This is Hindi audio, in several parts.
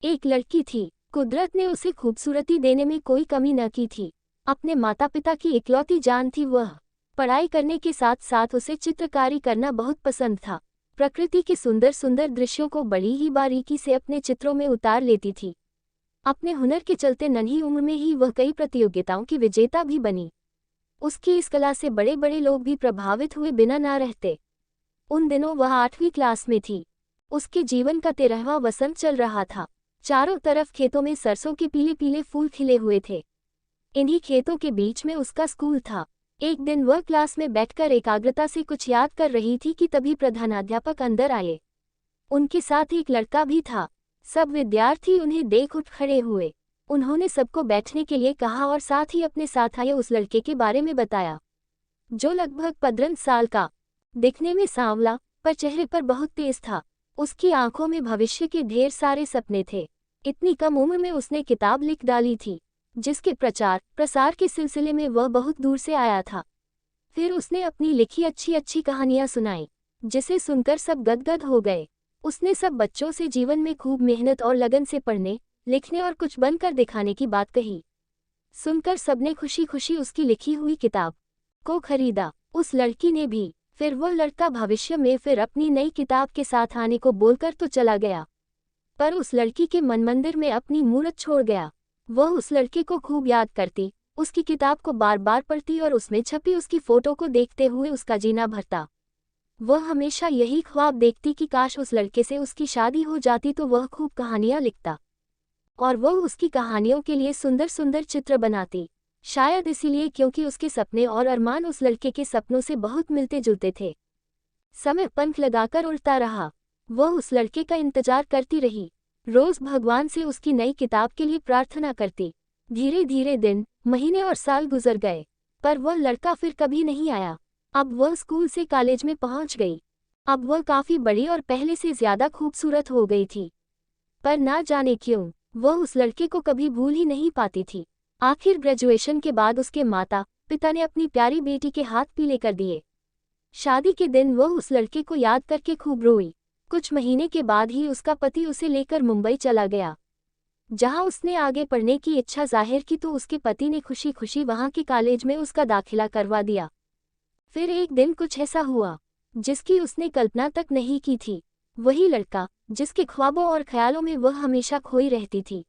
एक लड़की थी। कुदरत ने उसे खूबसूरती देने में कोई कमी न की थी। अपने माता पिता की इकलौती जान थी वह। पढ़ाई करने के साथ साथ उसे चित्रकारी करना बहुत पसंद था। प्रकृति के सुंदर सुंदर दृश्यों को बड़ी ही बारीकी से अपने चित्रों में उतार लेती थी। अपने हुनर के चलते नन्ही उम्र में ही वह कई प्रतियोगिताओं की विजेता भी बनी। उसकी इस कला से बड़े बड़े लोग भी प्रभावित हुए बिना ना रहते। उन दिनों वह 8वीं क्लास में थी। उसके जीवन का 13वां वसंत चल रहा था। चारों तरफ खेतों में सरसों के पीले पीले फूल खिले हुए थे। इन्हीं खेतों के बीच में उसका स्कूल था। एक दिन वह क्लास में बैठकर एकाग्रता से कुछ याद कर रही थी कि तभी प्रधानाध्यापक अंदर आए। उनके साथ एक लड़का भी था। सब विद्यार्थी उन्हें देख उठ खड़े हुए। उन्होंने सबको बैठने के लिए कहा और साथ ही अपने साथ आए उस लड़के के बारे में बताया, जो लगभग 15 साल का, दिखने में सांवला, पर चेहरे पर बहुत तेज था। उसकी आंखों में भविष्य के ढेर सारे सपने थे। इतनी कम उम्र में उसने किताब लिख डाली थी, जिसके प्रचार प्रसार के सिलसिले में वह बहुत दूर से आया था। फिर उसने अपनी लिखी अच्छी अच्छी कहानियां सुनाई, जिसे सुनकर सब गदगद हो गए। उसने सब बच्चों से जीवन में खूब मेहनत और लगन से पढ़ने, लिखने और कुछ बनकर दिखाने की बात कही। सुनकर सबने खुशी खुशी उसकी लिखी हुई किताब को खरीदा। उस लड़की ने भी। फिर वह लड़का भविष्य में फिर अपनी नई किताब के साथ आने को बोलकर तो चला गया, पर उस लड़की के मन मंदिर में अपनी मूरत छोड़ गया। वह उस लड़के को खूब याद करती, उसकी किताब को बार बार पढ़ती और उसमें छपी उसकी फोटो को देखते हुए उसका जीना भरता। वह हमेशा यही ख्वाब देखती कि काश उस लड़के से उसकी शादी हो जाती तो वह खूब कहानियां लिखता और वह उसकी कहानियों के लिए सुंदर सुंदर चित्र बनाती। शायद इसीलिए क्योंकि उसके सपने और अरमान उस लड़के के सपनों से बहुत मिलते जुलते थे। समय पंख लगाकर उड़ता रहा। वह उस लड़के का इंतजार करती रही। रोज भगवान से उसकी नई किताब के लिए प्रार्थना करती। धीरे धीरे दिन, महीने और साल गुजर गए, पर वह लड़का फिर कभी नहीं आया। अब वह स्कूल से कॉलेज में पहुंच गई। अब वह काफी बड़ी और पहले से ज्यादा खूबसूरत हो गई थी, पर ना जाने क्यों वह उस लड़के को कभी भूल ही नहीं पाती थी। आखिर ग्रेजुएशन के बाद उसके माता पिता ने अपनी प्यारी बेटी के हाथ पीले कर दिए। शादी के दिन वह उस लड़के को याद करके खूब रोई। कुछ महीने के बाद ही उसका पति उसे लेकर मुंबई चला गया, जहां उसने आगे पढ़ने की इच्छा जाहिर की तो उसके पति ने खुशी खुशी वहां के कॉलेज में उसका दाखिला करवा दिया। फिर एक दिन कुछ ऐसा हुआ जिसकी उसने कल्पना तक नहीं की थी। वही लड़का जिसके ख्वाबों और ख्यालों में वह हमेशा खोई रहती थी,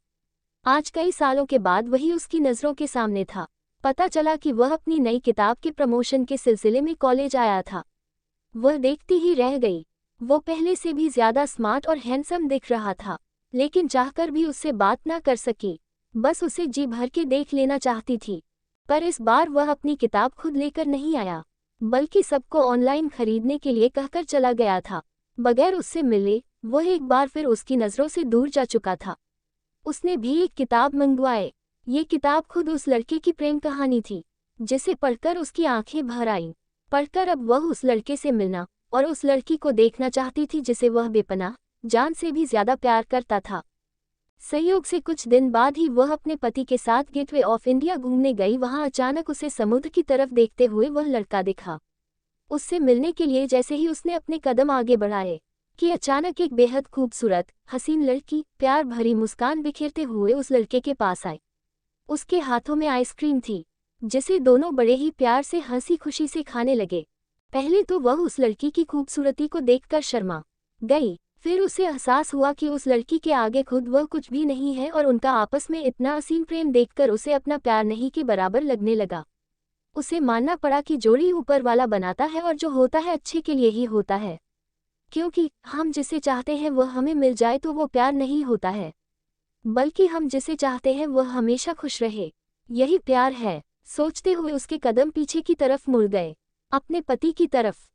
आज कई सालों के बाद वही उसकी नज़रों के सामने था। पता चला कि वह अपनी नई किताब के प्रमोशन के सिलसिले में कॉलेज आया था। वह देखती ही रह गई। वो पहले से भी ज्यादा स्मार्ट और हैंडसम दिख रहा था, लेकिन चाहकर भी उससे बात ना कर सकी। बस उसे जी भर के देख लेना चाहती थी। पर इस बार वह अपनी किताब खुद लेकर नहीं आया, बल्कि सबको ऑनलाइन खरीदने के लिए कहकर चला गया था। बगैर उससे मिले वह एक बार फिर उसकी नज़रों से दूर जा चुका था। उसने भी एक किताब मंगवाए। ये किताब खुद उस लड़के की प्रेम कहानी थी, जिसे पढ़कर उसकी आंखें भर आईं। पढ़कर अब वह उस लड़के से मिलना और उस लड़की को देखना चाहती थी जिसे वह बेपनाह जान से भी ज्यादा प्यार करता था। संयोग से कुछ दिन बाद ही वह अपने पति के साथ गेटवे ऑफ इंडिया घूमने गई। वहां अचानक उसे समुद्र की तरफ देखते हुए वह लड़का दिखा। उससे मिलने के लिए जैसे ही उसने अपने कदम आगे बढ़ाए कि अचानक एक बेहद खूबसूरत हसीन लड़की प्यार भरी मुस्कान बिखेरते हुए उस लड़के के पास आई। उसके हाथों में आइसक्रीम थी, जिसे दोनों बड़े ही प्यार से हंसी खुशी से खाने लगे। पहले तो वह उस लड़की की खूबसूरती को देखकर शर्मा गई, फिर उसे एहसास हुआ कि उस लड़की के आगे खुद वह कुछ भी नहीं है और उनका आपस में इतना असीम प्रेम देखकर उसे अपना प्यार नहीं के बराबर लगने लगा। उसे मानना पड़ा कि जोड़ी ऊपर वाला बनाता है और जो होता है अच्छे के लिए ही होता है, क्योंकि हम जिसे चाहते हैं वह हमें मिल जाए तो वो प्यार नहीं होता है, बल्कि हम जिसे चाहते हैं वह हमेशा खुश रहे, यही प्यार है। सोचते हुए उसके कदम पीछे की तरफ मुड़ गए, अपने पति की तरफ।